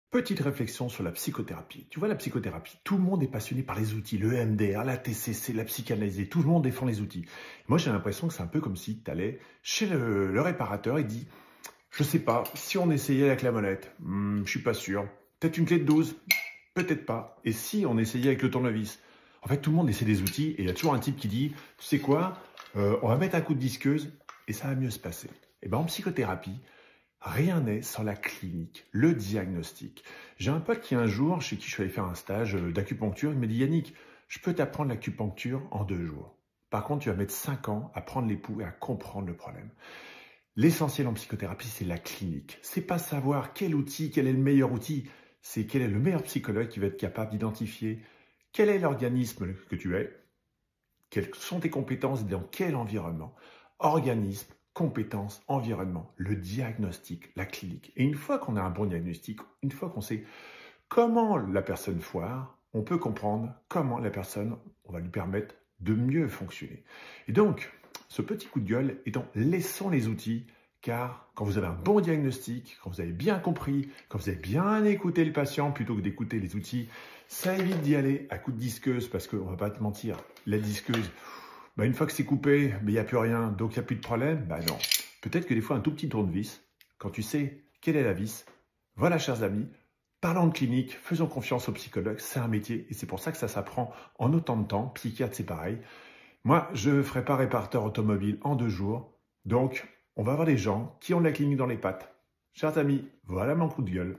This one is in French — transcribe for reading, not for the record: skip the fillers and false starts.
Petite réflexion sur la psychothérapie. Tu vois, la psychothérapie, tout le monde est passionné par les outils, le EMDR, la TCC, la psychanalyse, tout le monde défend les outils. Moi, j'ai l'impression que c'est un peu comme si tu allais chez le réparateur et dit, je sais pas, si on essayait avec la molette, je suis pas sûr. Peut-être une clé de 12, peut-être pas. Et si on essayait avec le tournevis? En fait, tout le monde essaie des outils et il y a toujours un type qui dit, tu sais quoi, on va mettre un coup de disqueuse et ça va mieux se passer. Et ben en psychothérapie, rien n'est sans la clinique, le diagnostic. J'ai un pote qui un jour, chez qui je suis allé faire un stage d'acupuncture, il m'a dit Yannick, je peux t'apprendre l'acupuncture en 2 jours. Par contre, tu vas mettre 5 ans à prendre les pouls et à comprendre le problème. L'essentiel en psychothérapie, c'est la clinique. C'est pas savoir quel outil, quel est le meilleur outil, c'est quel est le meilleur psychologue qui va être capable d'identifier quel est l'organisme que tu es, quelles sont tes compétences et dans quel environnement. Organisme, compétences, environnement, le diagnostic, la clinique. Et une fois qu'on a un bon diagnostic, une fois qu'on sait comment la personne foire, on peut comprendre comment la personne, on va lui permettre de mieux fonctionner. Et donc, ce petit coup de gueule est dans laissons les outils, car quand vous avez un bon diagnostic, quand vous avez bien compris, quand vous avez bien écouté le patient plutôt que d'écouter les outils, ça évite d'y aller à coup de disqueuse, parce qu'on ne va pas te mentir, la disqueuse, une fois que c'est coupé, il n'y a plus rien, donc il n'y a plus de problème. Non. Peut-être que des fois, un tout petit tournevis, quand tu sais quelle est la vis, voilà, chers amis, parlons de clinique, faisons confiance aux psychologues, c'est un métier et c'est pour ça que ça s'apprend en autant de temps. Psychiatre, c'est pareil. Moi, je ne ferai pas réparateur automobile en 2 jours, donc on va avoir des gens qui ont de la clinique dans les pattes. Chers amis, voilà mon coup de gueule.